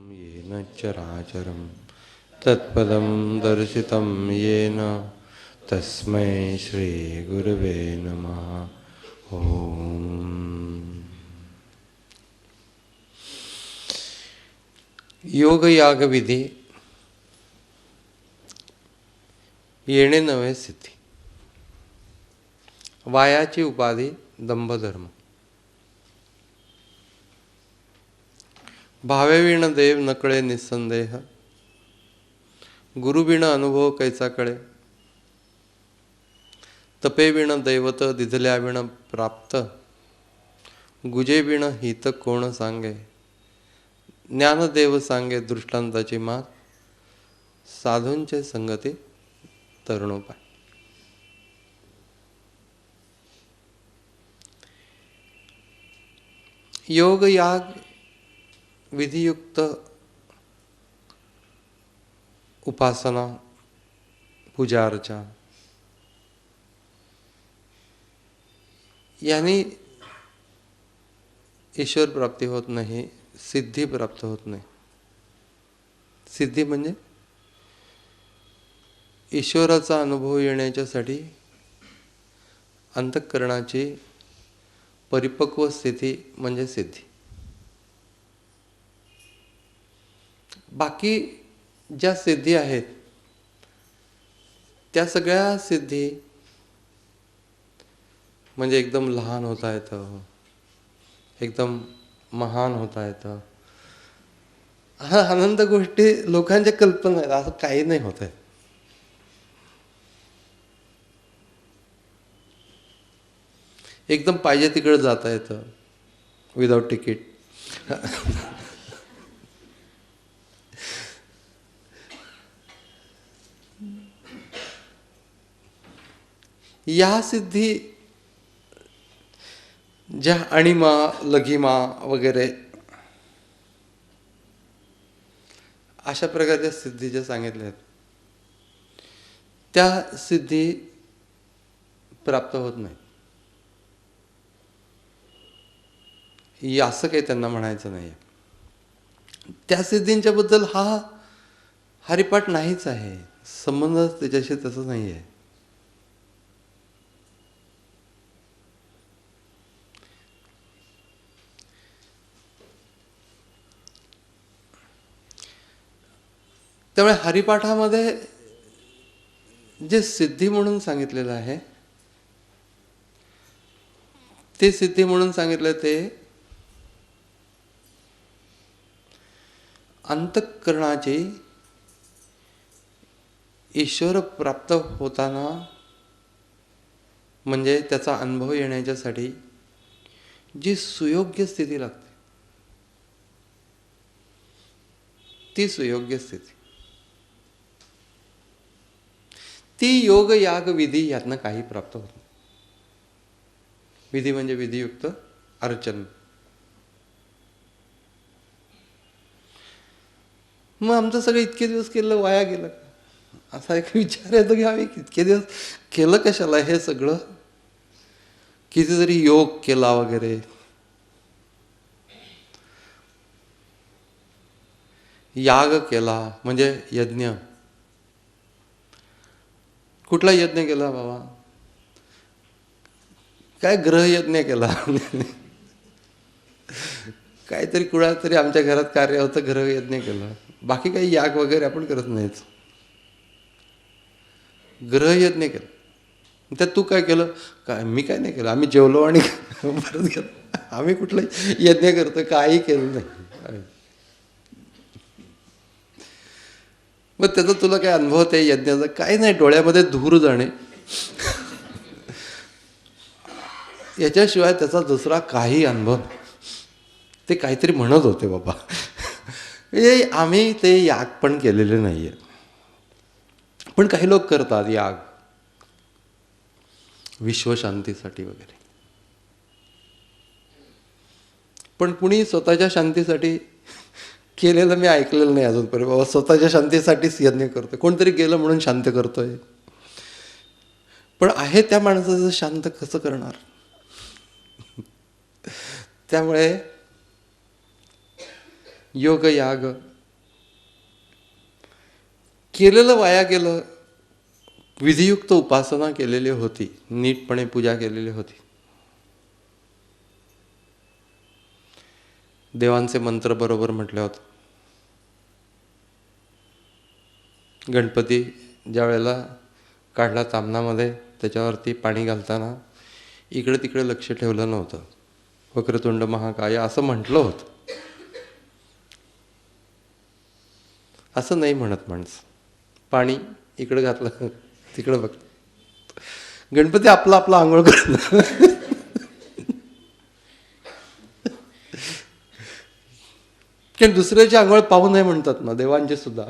येन चराचरं तत्पदं दर्शितं येन तस्मै श्रीगुरवे नमः। ओम। योग याग विधी येणे नव्हे सिद्धी, वायाची उपाधी दंभधर्म, भावेविण देव नकळे निसंदेह, गुरुविण अनुभव कैसा कळे, तपेविण दैवत दिधल्याविण प्राप्त, गुजेविण हित कोण सांगे, ज्ञानदेव सांगे दृष्टांताची मात, साधूंचे संगती तरुणोपाय। योग याग विधियुक्त उपासना पूजा अर्चा यानी ईश्वर प्राप्ती होत नाही, सिद्धी प्राप्त होत नाही। सिद्धी म्हणजे ईश्वराचा अनुभव येण्याच्यासाठी अंतःकरणाची परिपक्व स्थिती म्हणजे सिद्धी। बाकी ज्या सिद्धी आहेत त्या सगळ्या सिद्धी म्हणजे एकदम लहान होता येतं, एकदम महान होता येतं, हा आनंद गोष्टी लोकांच्या कल्पना आहेत, असं काही नाही होत आहे। एकदम पाहिजे तिकडे जाता येतं विदाउट तिकीट, या सिद्धी ज्या अणिमा लघिमा वगैरे अशा प्रकारच्या सिद्धी ज्या सांगितल्या आहेत त्या सिद्धी प्राप्त होत नाही, असं काही त्यांना म्हणायचं नाही। त्या सिद्धींच्या बद्दल हा हरिपाठ नाहीच आहे, संबंध त्याच्याशी तसं नाही आहे। त्यामुळे हरिपाठामध्ये जे सिद्धी म्हणून सांगितलेलं आहे ते सिद्धी म्हणून सांगितलं ते अंतःकरणाची ईश्वर प्राप्त होताना म्हणजे त्याचा अनुभव येण्याच्यासाठी जी सुयोग्य स्थिती लागते ती सुयोग्य स्थिती, ती योग याग विधी यातनं काही प्राप्त होत नाही। विधी म्हणजे विधियुक्त अर्चन। मग आमचं सगळं इतके दिवस केलं वाया गेलं असा एक विचार येतो की आम्ही इतके दिवस केलं कशाला हे सगळं, कितीतरी योग केला वगैरे, याग केला म्हणजे यज्ञ। कुठला यज्ञ केला बाबा? काय ग्रहयज्ञ केला काहीतरी कुणाला तरी आमच्या घरात कार्य होतं, ग्रहयज्ञ केलं, बाकी काही याग वगैरे आपण करत नाहीच, ग्रहयज्ञ केलं। त्यात तू काय केलं? काय मी काय नाही केलं, आम्ही जेवलो आणि परत गेलो, आम्ही कुठलं यज्ञ करतो? काही केलं नाही। मग त्याचा तुला काय अनुभव त्या यज्ञाचा? काही नाही, डोळ्यामध्ये धूर जाणे याच्याशिवाय त्याचा दुसरा काही अनुभव। ते काहीतरी म्हणत होते बाबा आम्ही ते याग पण केलेले नाहीये, पण काही लोक करतात याग विश्वशांतीसाठी वगैरे, पण कुणी स्वतःच्या शांतीसाठी केलेलं मी ऐकलेलं नाही अजूनपर्यंत। बाबा स्वतःच्या शांतीसाठीच यज्ञ करतोय, कोणतरी गेलं म्हणून शांत करतोय, पण आहे त्या माणसाचं शांत कसं करणार? त्यामुळे योग याग केलेलं वाया गेलं. विधियुक्त उपासना केलेली होती, नीटपणे पूजा केलेली होती, देवांचे मंत्र बरोबर म्हटले होते. गणपती ज्या वेळेला काढला तामणामध्ये, त्याच्यावरती पाणी घालताना इकडे तिकडे लक्ष ठेवलं नव्हतं. वक्रतुंड महाकाय असं म्हटलं होतं. असं नाही म्हणत माणसं. पाणी इकडे घातलं तिकडे बघ. गणपती आपला आपला आंघोळ करत. कारण दुसऱ्याची आंघोळ पाहू नये म्हणतात ना, देवांचे सुद्धा.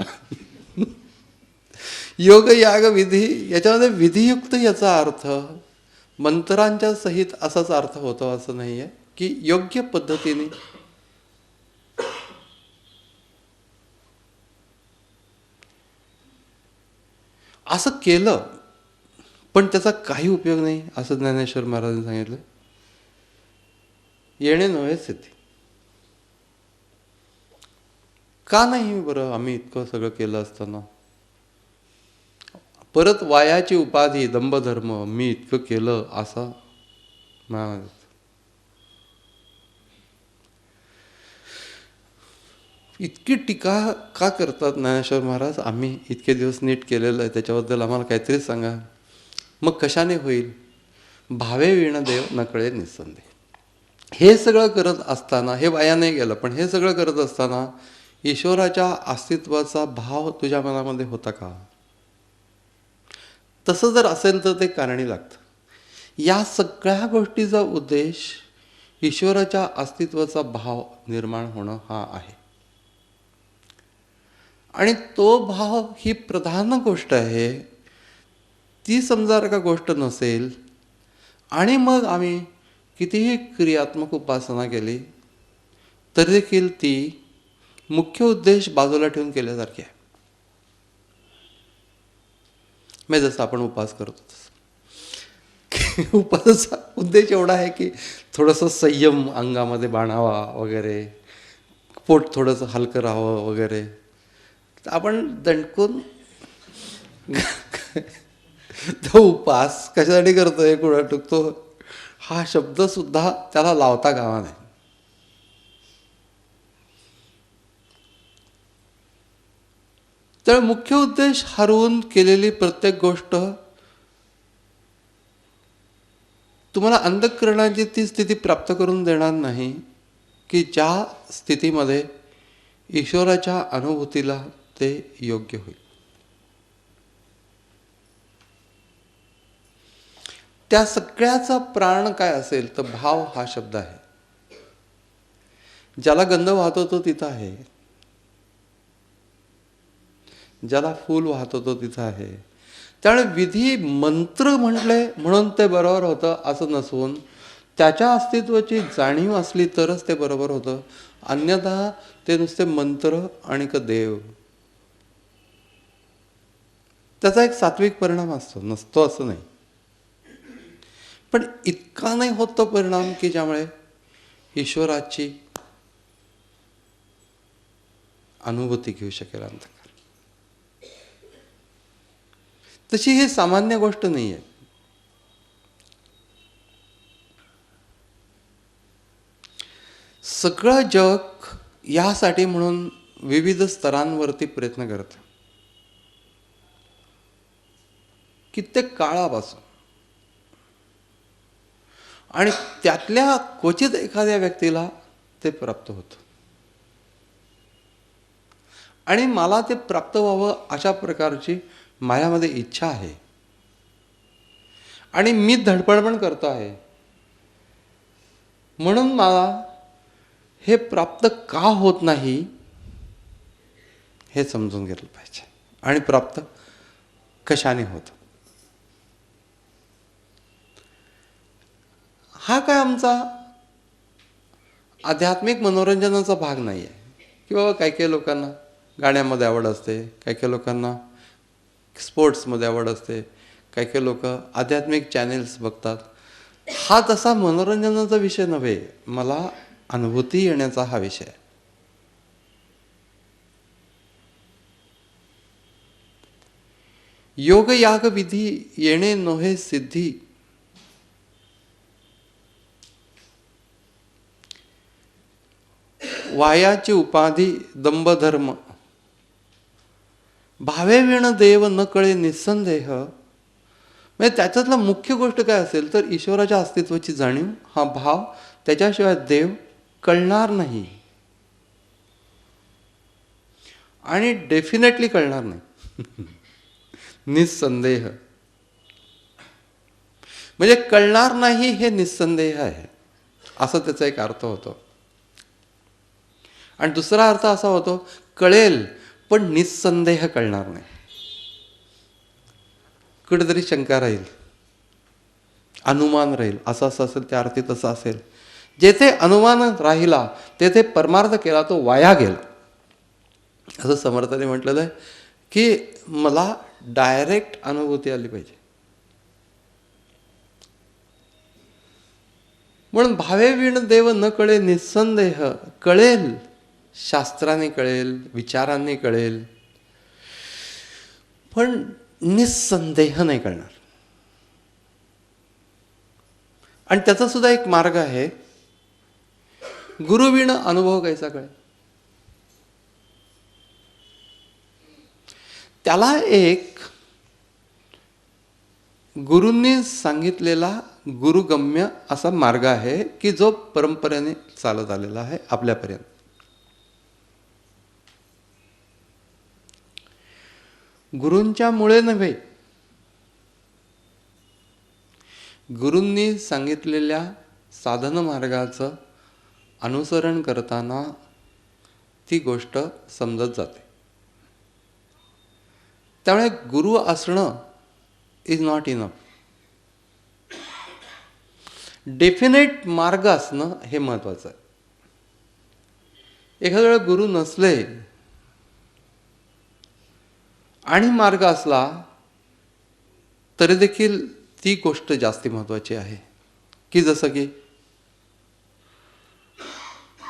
योग याग विधी, याच्यामध्ये विधियुक्त याचा अर्थ मंत्रांच्या सहित असाच अर्थ होतो असं नाहीये, की योग्य पद्धतीने असं केलं पण त्याचा काही उपयोग नाही असं ज्ञानेश्वर महाराजांनी सांगितलं. येणे नव्हे सिद्धी. का नाही बरं आम्ही इतकं सगळं केलं असताना परत वायाची उपाधी दंभधर्म, मी इतकं केलं असा इतकी टीका का करतात ज्ञानेश्वर महाराज? आम्ही इतके दिवस नीट केलेलं आहे त्याच्याबद्दल आम्हाला काहीतरी सांगा. मग कशाने होईल? भावे विण देव नकळे निसंदेह. हे सगळं करत असताना, हे वाया नाही गेलं, पण हे सगळं करत असताना ईश्वराच्या अस्तित्वाचा भाव तुझ्या मनामध्ये होता का? तसं जर असेल तर ते कारणी लागतं. या सगळ्या गोष्टीचा उद्देश ईश्वराच्या अस्तित्वाचा भाव निर्माण होणं हा आहे. आणि तो भाव ही प्रधान गोष्ट आहे. ती समजा का गोष्ट नसेल आणि मग आम्ही कितीही क्रियात्मक उपासना केली तर देखील ती मुख्य उद्देश बाजूला ठेवून केल्यासारखी आहे. मी जसं आपण उपास करतो तसं उपासाचा उद्देश एवढा आहे की थोडंसं संयम अंगामध्ये बाणावा वगैरे, पोट थोडंसं हलकं राहावं वगैरे. आपण दणकून तो उपास कशासाठी करतोय कुणा टुकतो हा शब्द सुद्धा त्याला लावता कामा नाही. तर मुख्य उद्देश हरवून केलेली प्रत्येक गोष्ट तुम्हाला अंतःकरणाची ती स्थिती प्राप्त करून देणार नाही की ज्या स्थितीमध्ये ईश्वराच्या अनुभूतीला ते योग्य होईल. त्या सगळ्याचा प्राण काय असेल तर भाव हा शब्द आहे. ज्याला गंध वाहतो तो तिथं आहे, ज्याला फूल वाहतो तो तिथं आहे. त्यामुळे विधी मंत्र म्हटले म्हणून ते बरोबर होतं असं नसून त्याच्या अस्तित्वाची जाणीव असली तरच ते बरोबर होतं. अन्यथा ते नुसते मंत्र आणि देव. त्याचा एक सात्विक परिणाम असतो, नसतो असं नाही, पण इतका नाही होत तो परिणाम की ज्यामुळे ईश्वराची अनुभूती घेऊ शकेल अंतःकरण. तशी ही सामान्य गोष्ट नाही आहे. सगळं जग यासाठी म्हणून विविध स्तरांवरती प्रयत्न करतं. कित्येक काळापासून. आणि त्यातल्या क्वचित एखाद्या व्यक्तीला ते प्राप्त होतं. आणि मला ते प्राप्त व्हावं अशा प्रकारची माझ्यामध्ये इच्छा आहे आणि मी धडपड पण करतो आहे. म्हणून मला हे प्राप्त का होत नाही हे समजून घेतलं पाहिजे. आणि प्राप्त कशाने होतं. हा काय आमचा आध्यात्मिक मनोरंजनाचा भाग नाही आहे की बाबा काही काही लोकांना गाण्यामध्ये आवड असते, काही काही लोकांना स्पोर्ट्समध्ये आवड असते, काही काही लोक आध्यात्मिक चॅनेल्स बघतात. हा तसा मनोरंजनाचा विषय नव्हे, मला अनुभूती येण्याचा हा विषय आहे. योग याग विधी येणे नोहे सिद्धी. वायाची उपाधी दंभ धर्म. भावे विण देव न कळे निस्संदेह. म्हणजे त्याच्यातला मुख्य गोष्ट काय असेल तर ईश्वराच्या अस्तित्वाची जाणीव, हा भाव, त्याच्याशिवाय देव कळणार नाही आणि डेफिनेटली कळणार नाही. निस्संदेह म्हणजे कळणार नाही हे निस्संदेह आहे, असा त्याचा एक अर्थ होतो. आणि दुसरा अर्थ असा होतो, कळेल पण निस्संदेह कळणार नाही. कुठेतरी शंका राहील, अनुमान राहील. असं असं असेल त्या अर्थी तसं असेल. जेथे अनुमान राहिला तेथे परमार्थ केला तो वाया गेला. असं समर्थाने म्हटलेलं आहे की मला डायरेक्ट अनुभूती आली पाहिजे. म्हणून भावे विण देव न कळे निस्संदेह. कळेल, शास्त्राने कळेल, विचारांनी कळेल, पण निस्संदेह नाही कळणार. आणि त्याचा सुद्धा एक मार्ग आहे, गुरुविण अनुभव कैसा कळेल. त्याला एक गुरूंनी सांगितलेला गुरुगम्य असा मार्ग आहे की जो परंपरेने चालत आलेला आहे आपल्यापर्यंत. गुरूंच्या मुळे नव्हे, गुरूंनी सांगितलेल्या साधन मार्गाचं अनुसरण करताना ती गोष्ट समजत जाते. त्यामुळे गुरु असणं इज नॉट इनफ. डेफिनेट मार्ग असणं हे महत्वाचं आहे. एखाद्या वेळेला गुरु नसले आणि मार्ग असला तरी देखील ती गोष्ट जास्ती महत्वाची आहे की जसं की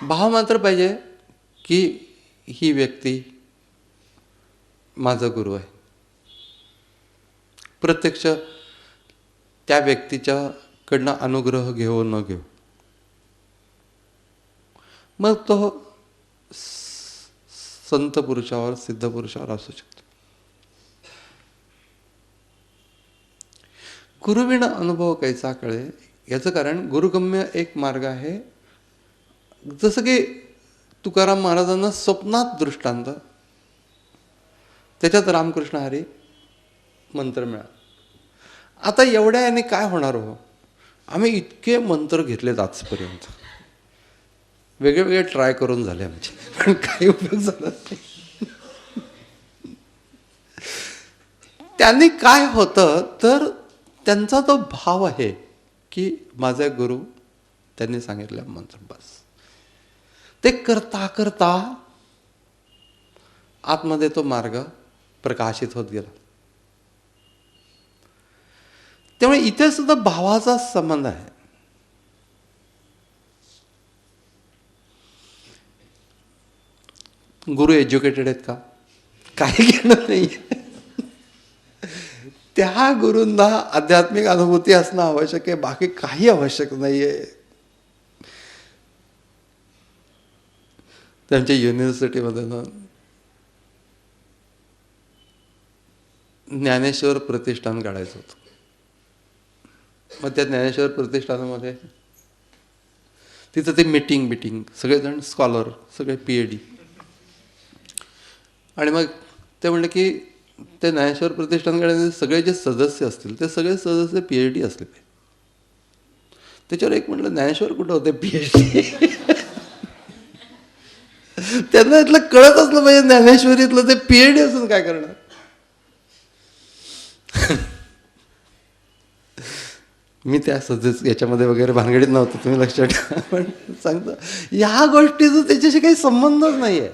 भाव मात्र पाहिजे की ही व्यक्ती माझा गुरु आहे. प्रत्यक्ष त्या व्यक्तीच्या कडनं अनुग्रह घेऊ न घेऊ, मग तो संत पुरुषावर, सिद्ध पुरुषावर असू शकतो. गुरुविण अनुभव कैसा कळे याचं कारण गुरुगम्य एक मार्ग आहे. जसं की तुकाराम महाराजांना स्वप्नात दृष्टांत, त्याच्यात रामकृष्ण हरी मंत्र मिळाला. आता एवढ्या याने काय होणार हो, आम्ही इतके मंत्र घेतलेत आजपर्यंत, वेगळे वेगळे ट्राय करून झाले आमचे, पण काही उपयोग झाला नाही. त्यांनी काय होतं तर त्यांचा तो भाव आहे की माझे गुरु त्यांनी सांगितलं मंत्र, बस ते करता करता आतमध्ये तो मार्ग प्रकाशित होत गेला. त्यामुळे इथे सुद्धा भावाचा संबंध आहे. गुरु एज्युकेटेड आहेत का, काही घेणं नाही. त्या गुरूंना आध्यात्मिक अनुभूती असणं आवश्यक आहे, बाकी काही आवश्यक नाहीये. त्यांच्या युनिव्हर्सिटीमध्ये ना ज्ञानेश्वर प्रतिष्ठान काढायचं होतं. मग त्या ज्ञानेश्वर प्रतिष्ठानामध्ये तिथं ते मीटिंग सगळेजण स्कॉलर, सगळे PhD. आणि मग ते म्हणले की ते ज्ञानेश्वर प्रतिष्ठान काढण्याचे सगळे जे सदस्य असतील ते सगळे सदस्य PhD असले पाहिजे. त्याच्यावर एक म्हटलं, ज्ञानेश्वर कुठं होते PhD? त्यांना इथलं कळत असलं पाहिजे, ज्ञानेश्वरीतलं ते PhD असून काय करणार. मी त्या सदस्य याच्यामध्ये वगैरे भानगडीत नव्हतं, तुम्ही लक्षात ठेवा. पण सांगतो ह्या गोष्टीचा त्याच्याशी काही संबंधच नाही आहे.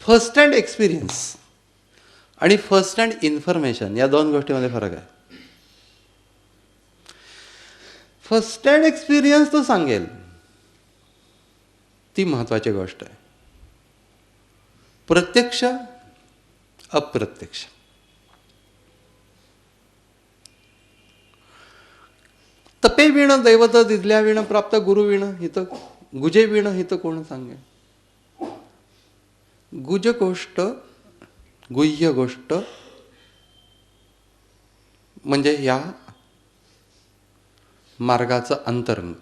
फर्स्ट हँड एक्सपिरियन्स आणि फर्स्ट हँड इन्फॉर्मेशन या दोन गोष्टीमध्ये फरक आहे. फर्स्ट हँड एक्सपिरियन्स तो सांगेल, ती महत्वाची गोष्ट आहे. प्रत्यक्ष अप्रत्यक्ष. तपे विण दैवत दिदल्या विण प्राप्त गुरु विण हित गुजे विण हित कोण सांगे. गुज गोष्ट, गुह्य गोष्ट म्हणजे या मार्गाचं अंतरंग.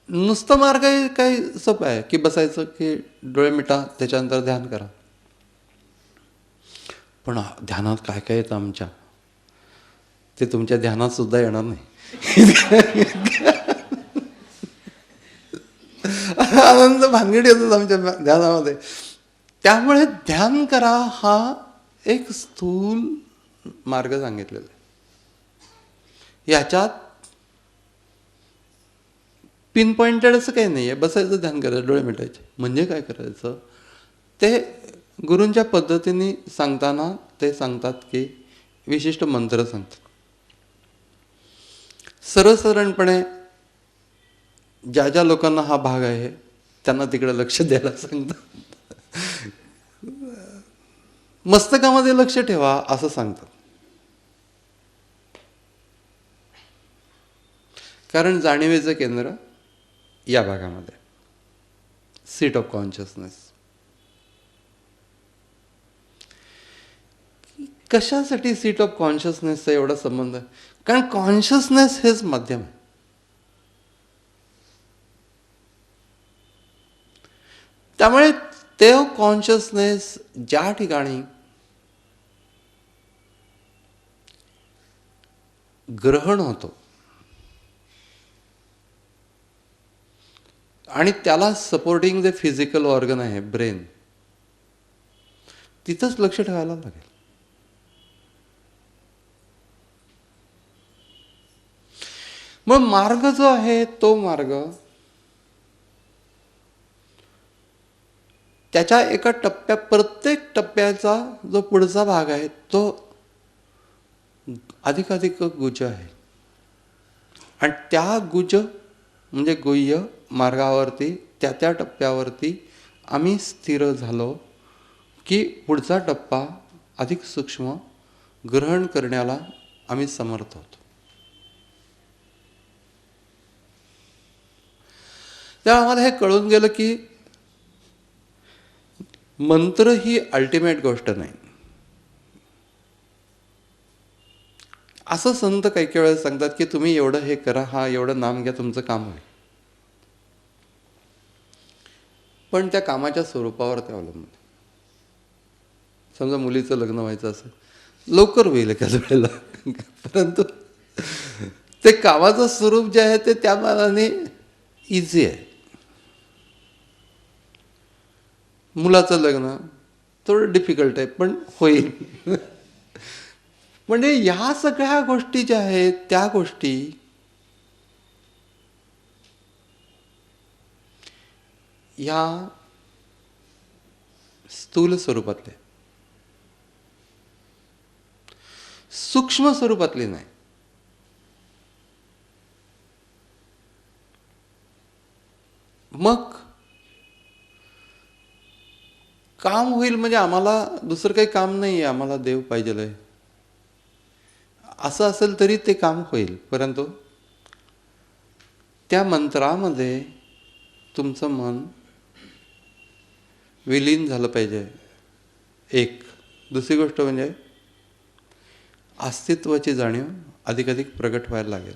नुसतं मार्ग काही सोपं आहे की बसायचं की डोळे मिटा त्याच्यानंतर ध्यान करा. पण ध्यानात काय काय येतं आमच्या, ते तुमच्या ध्यानात सुद्धा येणार नाही. आनंद भानगडी येतात आमच्या ध्यानामध्ये. त्यामुळे ध्यान करा हा एक स्थूल मार्ग सांगितलेला आहे. याच्यात पिन पॉइंटेड असं काही नाही आहे. बसायचं, ध्यान करायचं, डोळे मिटायचे. म्हणजे काय करायचं ते गुरूंच्या पद्धतीने सांगताना ते सांगतात की विशिष्ट मंत्र सांगतात. सर्वसाधारणपणे ज्या ज्या लोकांना हा भाग आहे त्यांना तिकडे लक्ष द्यायला सांगतात. मस्तकामध्ये लक्ष ठेवा असं सांगतात. कारण जाणीवेचं केंद्र या भागामध्ये, सीट ऑफ कॉन्शियसनेस. कशासाठी सीट ऑफ कॉन्शियसनेसचा एवढा संबंध आहे? कारण कॉन्शियसनेस हेच माध्यम आहे. त्यामुळे ते कॉन्शियसनेस ज्या ठिकाणी ग्रहण होतो आणि त्याला सपोर्टिंग जे फिजिकल ऑर्गन आहे ब्रेन, तिथंच लक्ष ठेवायला लागेल. मग मार्ग जो आहे तो मार्ग त्याच्या एका प्रत्येक टप्प्याचा जो पुढचा भाग आहे तो अधिकाधिक गुज आहे. आणि त्या गुज म्हणजे गुह्य मार्गावरती त्या त्या टप्प्यावरती आम्ही स्थिर झालो की पुढचा टप्पा अधिक सूक्ष्म ग्रहण करण्याला आम्ही समर्थ होतो. तेव्हा आम्हाला हे कळून गेलं की मंत्र ही अल्टिमेट गोष्ट नाही. असं संत काही काही वेळेस सांगतात की तुम्ही एवढं हे करा, हा एवढं नाम घ्या, तुमचं काम होईल. पण त्या कामाच्या स्वरूपावर ते अवलंबून. समजा मुलीचं लग्न व्हायचं असेल, लवकर होईल एखाद्या वेळेला, परंतु ते कामाचं स्वरूप जे आहे ते त्या मानाने इझी आहे. मुलाचं लग्न थोडं डिफिकल्ट आहे पण होईल. म्हणजे ह्या सगळ्या गोष्टी ज्या आहेत त्या गोष्टी ह्या स्थूल स्वरूपातले, सूक्ष्म स्वरूपातले नाही. मग काम होईल म्हणजे आम्हाला दुसरं काही काम नाही आहे, आम्हाला देव पाहिजे आहे असं असेल तरी ते काम होईल. परंतु त्या मंत्रामध्ये तुमचं मन विलीन झालं पाहिजे. एक दुसरी गोष्ट म्हणजे अस्तित्वाची जाणीव अधिकाधिक प्रगट व्हायला लागेल.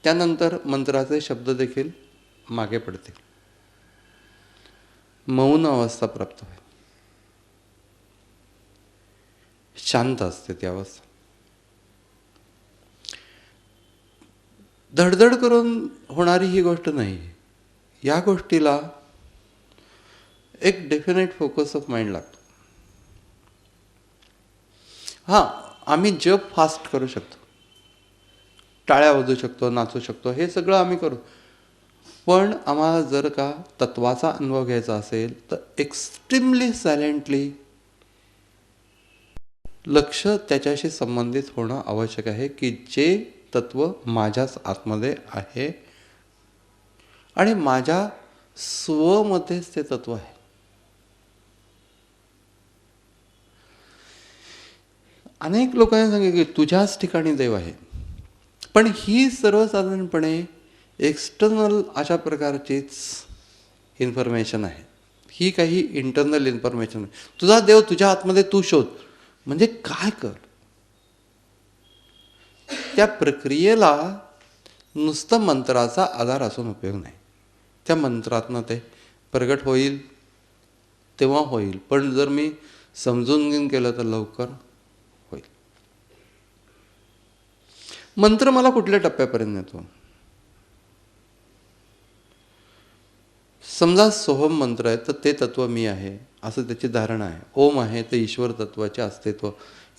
त्यानंतर मंत्राचे शब्द देखील मागे पडतील. मौन अवस्था प्राप्त होईल. शांत असते ती अवस्था. धडधड करून होणारी ही गोष्ट नाही. या गोष्टीला एक डेफिनेट फोकस ऑफ माइंड लागतो. हां, आम्ही जप फास्ट करू शकतो, टाळ्या वाजवू शकतो, नाचू शकतो, हे सगळं आम्ही करू. पण आम्हाला जर का तत्वाचा अनुभव घ्यायचा असेल तर एक्स्ट्रीमली सायलेंटली लक्ष त्याच्याशी संबंधित होणं आवश्यक आहे की जे तत्व माझ्याच आतमध्ये आहे आणि माझ्या स्वमध्येच ते तत्व आहे. अनेक लोकांनी सांगितलं की तुझ्याच ठिकाणी देव आहे, पण ही सर्वसाधारणपणे एक्सटर्नल अशा प्रकारचीच इन्फॉर्मेशन आहे. ही काही इंटरनल इन्फॉर्मेशन आहे. तुझा देव तुझ्या आतमध्ये तू शोध. म्हणजे काय कर, त्या प्रक्रियेला नुसतं मंत्राचा आधार असून उपयोग नाही. त्या मंत्रातनं ते प्रगट होईल तेव्हा होईल, पण जर मी समजून घेऊन केलं तर लवकर होईल. मंत्र मला कुठल्या टप्प्यापर्यंत नेतो? समजा सोहम मंत्र आहे तर ते तत्व मी आहे असं त्याची धारणा आहे. ओम आहे ते ईश्वर तत्वाचे अस्तित्व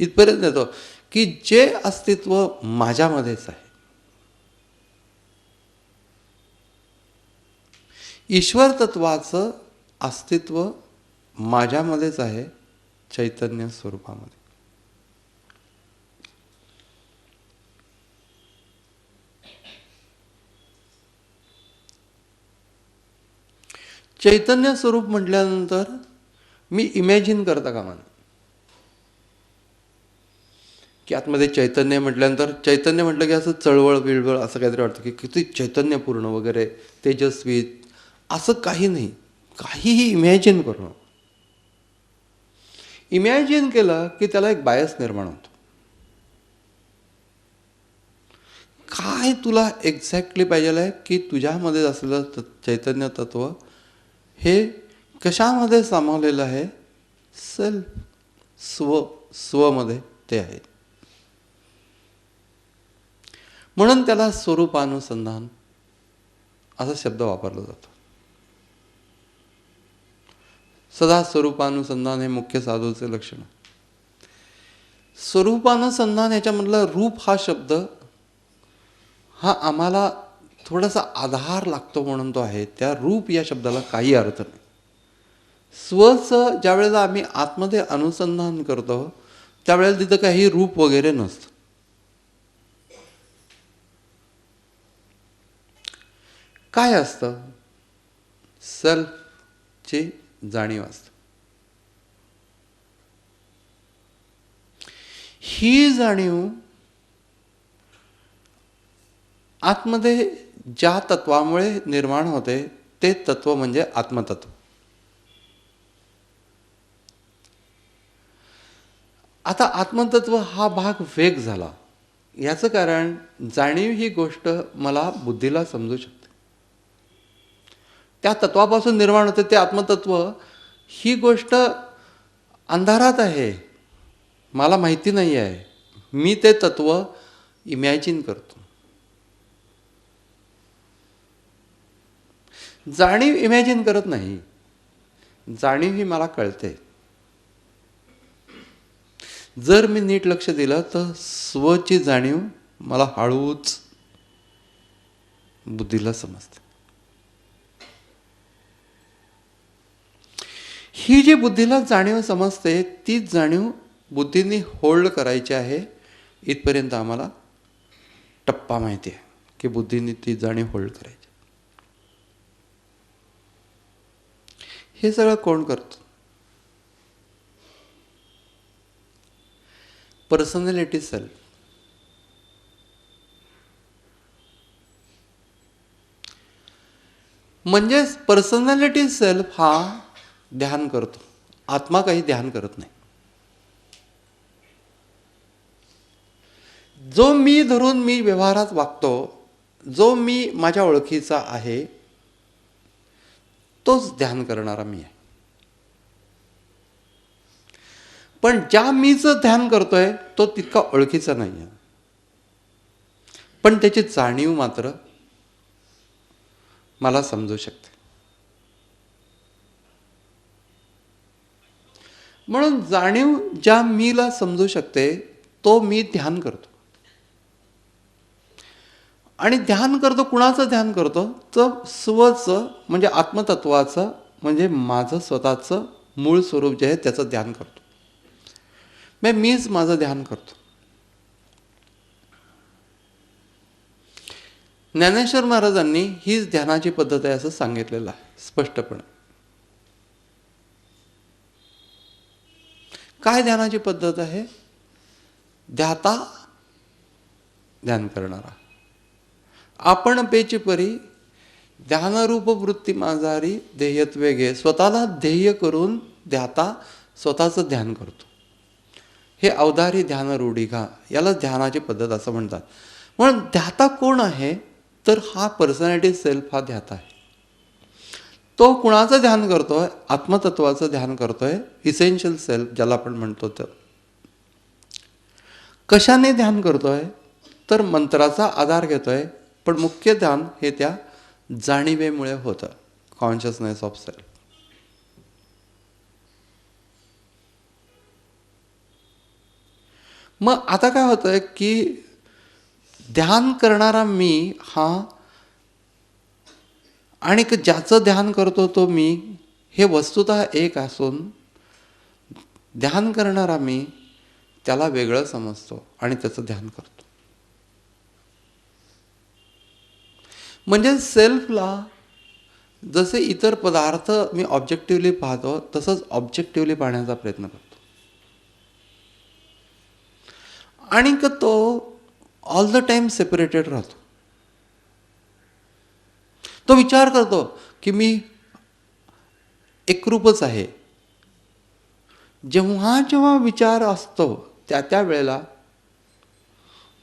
इथपर्यंत येतो की जे अस्तित्व माझ्यामध्येच आहे. ईश्वर तत्वाचं अस्तित्व माझ्यामध्येच आहे, चैतन्य स्वरूपामध्ये. चैतन्य स्वरूप म्हटल्यानंतर मी इमॅजिन करता कामा नये की आतमध्ये चैतन्य म्हटल्यानंतर, चैतन्य म्हटलं की असं चळवळ बिळवळ असं काहीतरी वाटतं की किती चैतन्यपूर्ण वगैरे तेजस्वी, असं काही नाही. काहीही इमॅजिन करणं. इमॅजिन केलं की त्याला एक बायस निर्माण होतो. काय तुला एक्झॅक्टली पाहिजे आहे की तुझ्यामध्ये असलेलं चैतन्य तत्व हे कशामध्ये सामावलेलं आहे? सेल्फ, स्वमध्ये ते आहे. म्हणून त्याला स्वरूपानुसंधान असा शब्द वापरला जातो. सदा स्वरूपानुसंधान हे मुख्य साधूचे लक्षण. स्वरूपानुसंधान याच्यामधला रूप हा शब्द हा आम्हाला थोडासा आधार लागतो म्हणून तो आहे. त्या रूप या शब्दाला काही अर्थ नाही. स्वचं ज्या वेळेला आम्ही आतमध्ये अनुसंधान करतो त्यावेळेला तिथं काही रूप वगैरे नसतं. काय असतं? सेल्फची जाणीव असते. ही जाणीव आतमध्ये ज्या तत्वामुळे निर्माण होते ते तत्व म्हणजे आत्मतत्व. आता आत्मतत्व हा भाग वेग झाला. याचं कारण जाणीव ही गोष्ट मला बुद्धीला समजू शकते. त्या तत्वापासून निर्माण होते ते आत्मतत्व ही गोष्ट अंधारात आहे, मला माहिती नाही आहे. मी ते तत्व इमॅजिन करतो. जाणीव इमॅजिन करत नाही. जाणीव ही मला कळते. जर मी नीट लक्ष दिलं तर स्वची जाणीव मला हळूच बुद्धीला समजते. ही जी बुद्धीला जाणीव समजते तीच जाणीव बुद्धीने होल्ड करायची आहे. इथपर्यंत आम्हाला टप्पा माहिती आहे की बुद्धीने ती जाणीव होल्ड करायची. हे सगळं कोण करतं? Personality self. म्हणजे पर्सनॅलिटी सेल्फ हा ध्यान करतो. आत्मा काही ध्यान करत नाही. जो मी धरून मी व्यवहारात वागतो, जो मी माझ्या ओळखीचा आहे तोच ध्यान करणारा मी आहे. पण ज्या मीचं ध्यान करतोय तो तितका ओळखीचा नाही आहे, पण त्याची जाणीव मात्र मला समजू शकते. म्हणून जाणीव ज्या मीला समजू शकते तो मी ध्यान करतो. आणि ध्यान करतो, कुणाचं ध्यान करतो? तर स्वचं म्हणजे आत्मतत्वाचं, म्हणजे माझं स्वतःचं मूळ स्वरूप जे आहे त्याचं ध्यान करतो. मीच माझं ध्यान करतो. ज्ञानेश्वर महाराजांनी हीच ध्यानाची पद्धत आहे असं सांगितलेलं आहे. स्पष्टपणे. काय ध्यानाची पद्धत आहे? ध्याता ध्यान करणारा. आपण पेची परी ध्यानरूप वृत्ती माझारी ध्येयत्वे घे. स्वतःला ध्येय करून ध्याता स्वतःचं ध्यान करतो. हे अवधारी ध्यान रूढी घा. याला ध्यानाची पद्धत असं म्हणतात. म्हणून ध्याता कोण आहे? तर हा पर्सनॅलिटी सेल्फ हा ध्याता आहे. तो कुणाचं ध्यान करतोय? आत्मतत्वाचं ध्यान करतोय. इसेन्शियल सेल्फ ज्याला आपण म्हणतो. तर कशाने ध्यान करतोय? तर मंत्राचा आधार घेतोय. पण मुख्य ध्यान हे त्या जाणीवेमुळे होतं. Consciousness of self. मग आता काय होतंय की ध्यान करणारा मी हा आणि ज्याचं ध्यान करतो तो मी हे वस्तुतः एक असून ध्यान करणारा मी त्याला वेगळं समजतो आणि त्याचं ध्यान करतो. म्हणजे सेल्फला जसे इतर पदार्थ मी ऑब्जेक्टिव्हली पाहतो तसंच ऑब्जेक्टिव्हली पाहण्याचा प्रयत्न करतो. आणि तो ऑल द टाइम सेपरेटेड राहतो. तो विचार करतो की मी एकरूपच आहे. जेव्हा जेव्हा विचार असतो त्या त्या वेळेला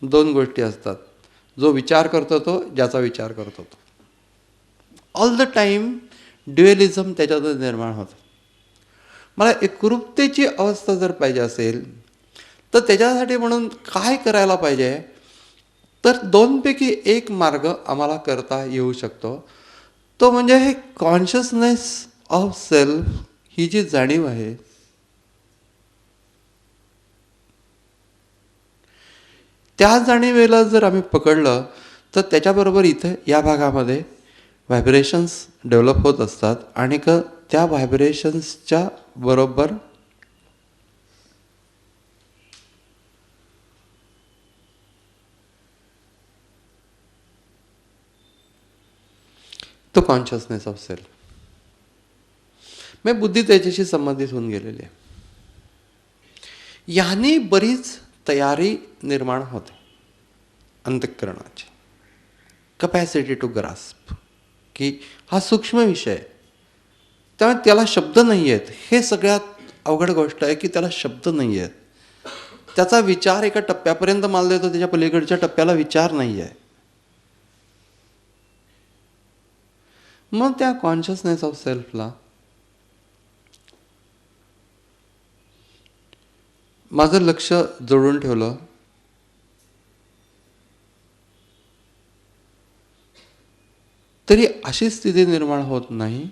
दोन गोष्टी असतात. जो विचार करतो तो, ज्याचा विचार करतो तो. ऑल द टाइम ड्युएलिझम त्याच्यातच निर्माण होतं. मला एकरूपतेची अवस्था जर पाहिजे असेल तर त्याच्यासाठी म्हणून काय करायला पाहिजे? तर दोनपैकी एक मार्ग आम्हाला करता येऊ शकतो. तो म्हणजे हे कॉन्शियसनेस ऑफ सेल्फ ही जी जाणीव आहे त्या जाणीवेला जर आम्ही पकडलं तर त्याच्याबरोबर इथे या भागामध्ये व्हायब्रेशन्स डेव्हलप होत असतात. आणि त्या व्हायब्रेशन्सच्या बरोबर तो कॉन्शियसनेस ऑफ सेल्फ मग बुद्धी त्याच्याशी संबंधित होऊन गेलेली आहे. याने बरीच तयारी निर्माण होते अंतःकरणाची. कपॅसिटी टू ग्रास्प की हा सूक्ष्म विषय आहे. त्यामुळे त्याला शब्द नाही आहेत. हे सगळ्यात अवघड गोष्ट आहे की त्याला शब्द नाही आहेत. त्याचा विचार एका टप्प्यापर्यंत माल देतो, त्याच्या पलीकडच्या टप्प्याला विचार नाही आहे. मग त्या कॉन्शियसनेस ऑफ सेल्फला माझं लक्ष जोडून ठेवलं तरी अशी स्थिती निर्माण होत नाही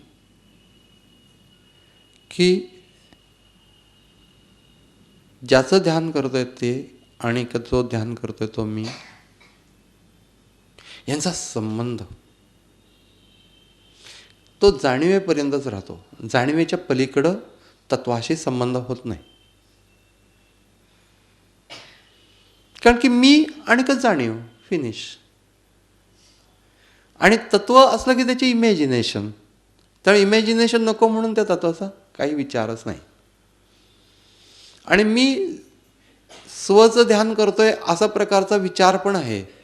की ज्याचं ध्यान करतोय ते आणि जो ध्यान करतोय तो मी यांचा संबंध तो जाणीवेपर्यंतच राहतो. जाणीवेच्या पलीकडं तत्वाशी संबंध होत नाही. कारण की मी आणि जाणीव फिनिश. आणि तत्व असलं की त्याची इमॅजिनेशन. तर इमॅजिनेशन नको म्हणून त्या तत्वाचा काही विचारच नाही. आणि मी स्वचं ध्यान करतोय असा प्रकारचा विचार पण आहे.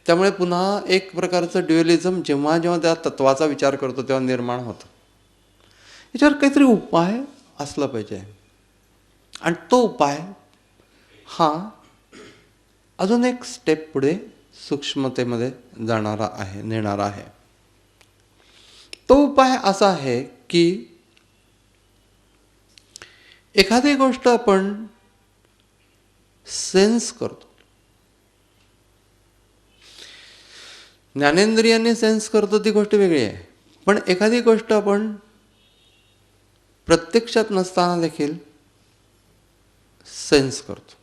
त्यामुळे पुन्हा एक प्रकारचं ड्युअलिझम जेव्हा जेव्हा त्या तत्वाचा विचार करतो तेव्हा निर्माण होतं. याच्यावर काहीतरी उपाय असला पाहिजे. आणि तो उपाय हा अजून एक स्टेप पुढे सूक्ष्मतेमध्ये जाणारा आहे, नेणारा आहे. तो उपाय असा आहे की एखादी गोष्ट आपण सेन्स करतो. ज्ञानेंद्रियांनी सेन्स करतो ती गोष्ट वेगळी आहे. पण एखादी गोष्ट आपण प्रत्यक्षात नसताना देखील सेन्स करतो.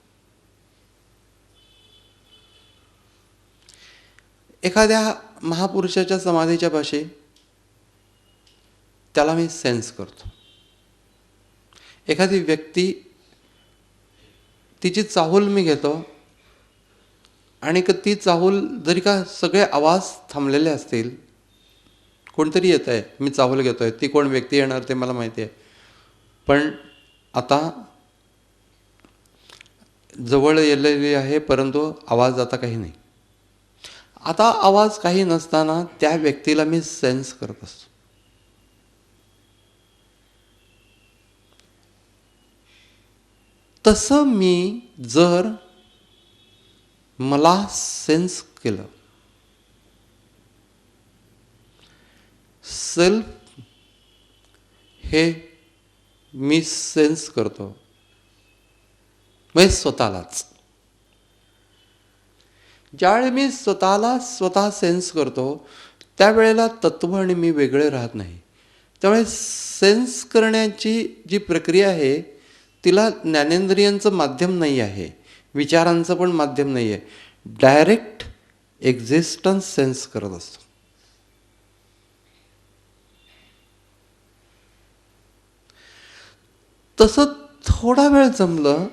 एखाद्या महापुरुषाच्या समाधीच्या पाशी त्याला मी सेन्स करतो. एखादी व्यक्ती तिची चाहूल मी घेतो आणि ती चाहूल जरी का सगळे आवाज थांबलेले असतील कोणतरी येत आहे, मी चावल घेतोय, ती कोण व्यक्ती येणार ते मला माहिती आहे, पण आता जवळ येलेली आहे, परंतु आवाज आता काही नाही. आता आवाज काही नसताना त्या व्यक्तीला मी सेन्स करत असतो. तसं मी जर मला सेन्स केलं, सेल्फ हे मी सेन्स करतो, म्हणजे स्वतःलाच. ज्यावेळी मी स्वतःला स्वतः सेन्स करतो त्यावेळेला तत्व आणि मी वेगळे राहत नाही. त्यामुळे सेन्स करण्याची जी प्रक्रिया आहे तिला ज्ञानेंद्रियांचं माध्यम नाही आहे, विचारांचं पण माध्यम नाही आहे. डायरेक्ट एक्झिस्टन्स सेन्स करत असतो. तसं थोडा वेळ जमलं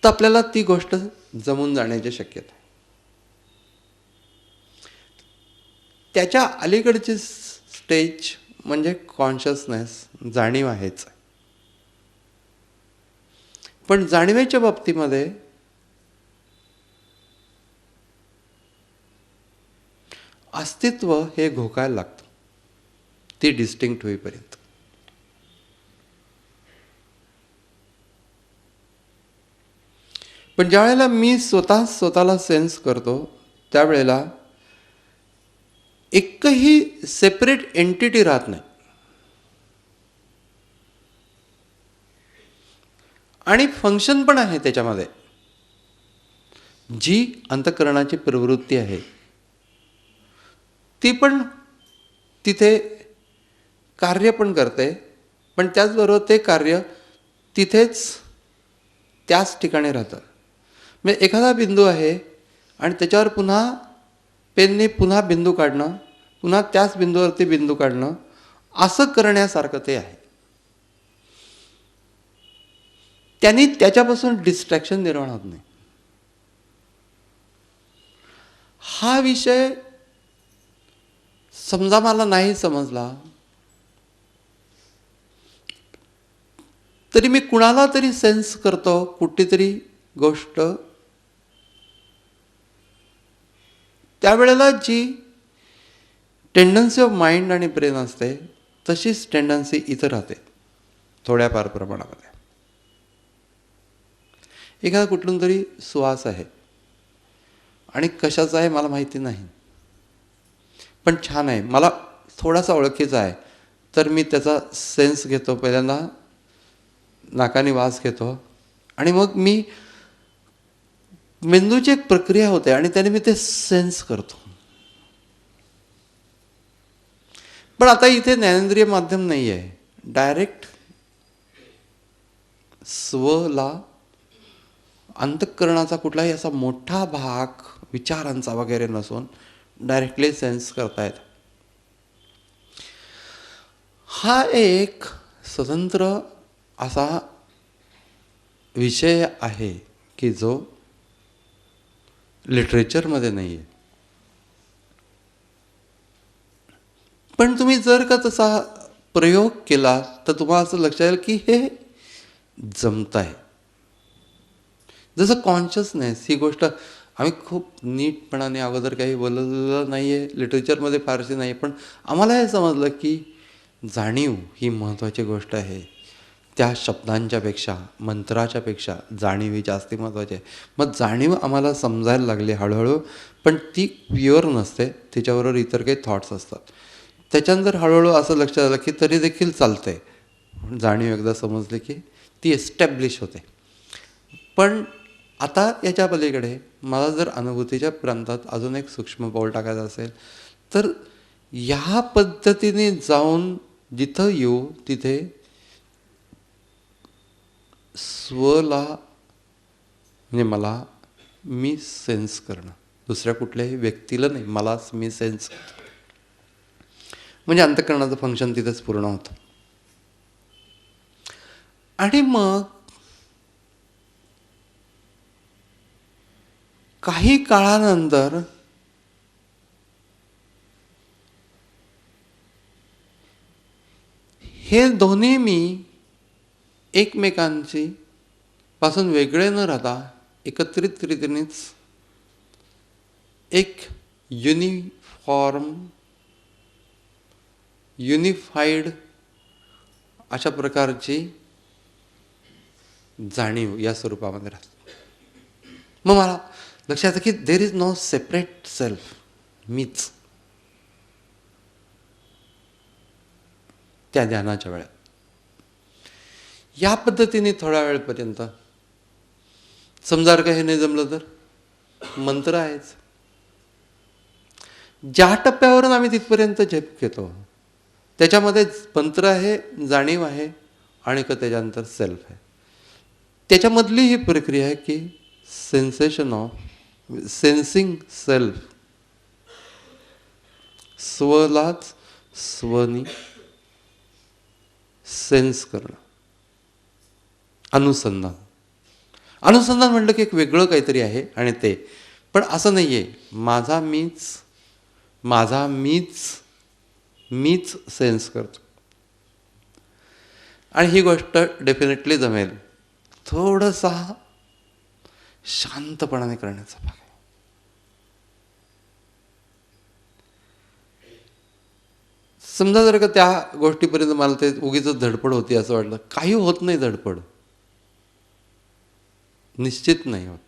तर आपल्याला ती गोष्ट जमून जाण्याची शक्यता आहे. त्याच्या अलीकडची स्टेज म्हणजे कॉन्शियसनेस, जाणीव आहेच. पण जाणीवेच्या बाबतीमध्ये अस्तित्व हे घोकायला लागतं ती डिस्टिंक्ट होईपर्यंत. पण ज्या वेळेला मी स्वतःला सेन्स करतो त्यावेळेला एकही सेपरेट एंटिटी राहत नाही. आणि फंक्शन पण आहे त्याच्यामध्ये. जी अंतःकरणाची प्रवृत्ती आहे ती पण तिथे कार्य पण करते, पण त्याचबरोबर ते कार्य तिथेच त्याच ठिकाणी राहतं. म्हणजे एखादा बिंदू आहे आणि त्याच्यावर पुन्हा पेनने पुन्हा बिंदू काढणं, पुन्हा त्याच बिंदूवरती बिंदू काढणं, असं करण्यासारखं ते आहे. त्यांनी त्याच्यापासून डिस्ट्रॅक्शन निर्माण होत नाही. हा विषय समजा मला नाही समजला तरी मी कुणाला तरी सेन्स करतो कुठली तरी गोष्ट, त्यावेळेला जी टेंडन्सी ऑफ माइंड आणि ब्रेन असते तशीच टेंडन्सी इथं राहते थोड्याफार प्रमाणामध्ये. एखादा कुठून तरी सुवास आहे आणि कशाचा आहे मला माहिती नाही, पण छान आहे, मला थोडासा ओळखीचा आहे, तर मी त्याचा सेन्स घेतो. पहिल्यांदा नाकाने वास घेतो आणि मग मी मेंदूची एक प्रक्रिया होते आणि त्याने मी ते सेन्स करतो. पण आता इथे ज्ञानेंद्रिय माध्यम नाही आहे. डायरेक्ट स्वला अंतःकरणाचा कुठलाही असा मोठा भाग विचारांचा वगैरे नसून डायरेक्टली सेन्स करतायत. हा एक स्वतंत्र असा विषय आहे की जो लिटरेचरमध्ये नाही आहे. पण तुम्ही जर का तसा प्रयोग केला तर तुम्हाला असं लक्षात येईल की हे जमत आहे. जसं कॉन्शियसनेस ही गोष्ट आम्ही खूप नीटपणाने अगोदर काही बोललेलं नाही आहे, लिटरेचरमध्ये फारशी नाही, पण आम्हाला हे समजलं की जाणीव ही महत्त्वाची गोष्ट आहे. त्या शब्दांच्या पेक्षा, मंत्राच्या पेक्षा जाणीव ही जास्ती महत्त्वाची आहे. मग जाणीव आम्हाला समजायला लागली हळूहळू, पण ती प्युअर नसते, तिच्याबरोबर इतर काही थॉट्स असतात. त्याच्यानंतर हळूहळू असं लक्षात आलं की तरी देखील चालतंय. जाणीव एकदा समजली की ती एस्टॅब्लिश होते. पण आता याच्या पलीकडे मला जर अनुभूतीच्या प्रांतात अजून एक सूक्ष्म पाऊल टाकायचं असेल तर ह्या पद्धतीने जाऊन जिथं येऊ तिथे स्वला म्हणजे मला मी सेन्स करणं, दुसऱ्या कुठल्याही व्यक्तीला नाही, मलाच मी सेन्स करतो. म्हणजे अंतःकरणाचं फंक्शन तिथेच पूर्ण होतं. आणि मग काही काळानंतर हे दोन्ही मी एकमेकांची पासून वेगळे न राहता एकत्रित रीतीनेच एक युनिफाईड अशा प्रकारची जाणीव या स्वरूपामध्ये राहते. मग मला लक्षात येतं की there is no separate self. मीच त्या ध्यानाच्या वेळेत या पद्धतीने थोड्या वेळपर्यंत, समजा का हे नाही जमलं तर मंत्र आहेच. ज्या टप्प्यावरून आम्ही तिथपर्यंत झेप घेतो त्याच्यामध्ये मंत्र आहे, जाणीव आहे आणि का त्याच्यानंतर सेल्फ आहे. त्याच्यामधली ही प्रक्रिया आहे की सेन्सिंग सेल्फ, स्वलाच स्वनी सेन्स करणं. अनुसंधान म्हटलं की एक वेगळं काहीतरी आहे आणि ते पण असं नाही आहे. माझा मीच सेन्स करतो. आणि ही गोष्ट डेफिनेटली जमेल. थोडासा शांतपणाने करण्याचा भाग आहे. समजा जर का त्या गोष्टीपर्यंत मला ते उगीच धडपड होती असं वाटलं, काही होत नाही धडपड, निश्चित नाही होत.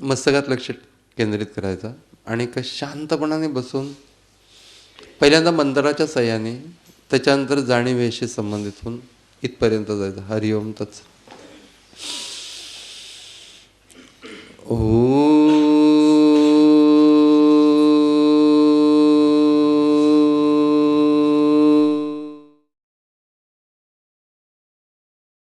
मस्तकात लक्ष केंद्रित करायचं आणि का शांतपणाने बसून पहिल्यांदा मंत्राच्या सहाय्याने, त्याच्यानंतर जाणीवेशी संबंधित होऊन इथपर्यंत जायचं. हरिओम तत्सत.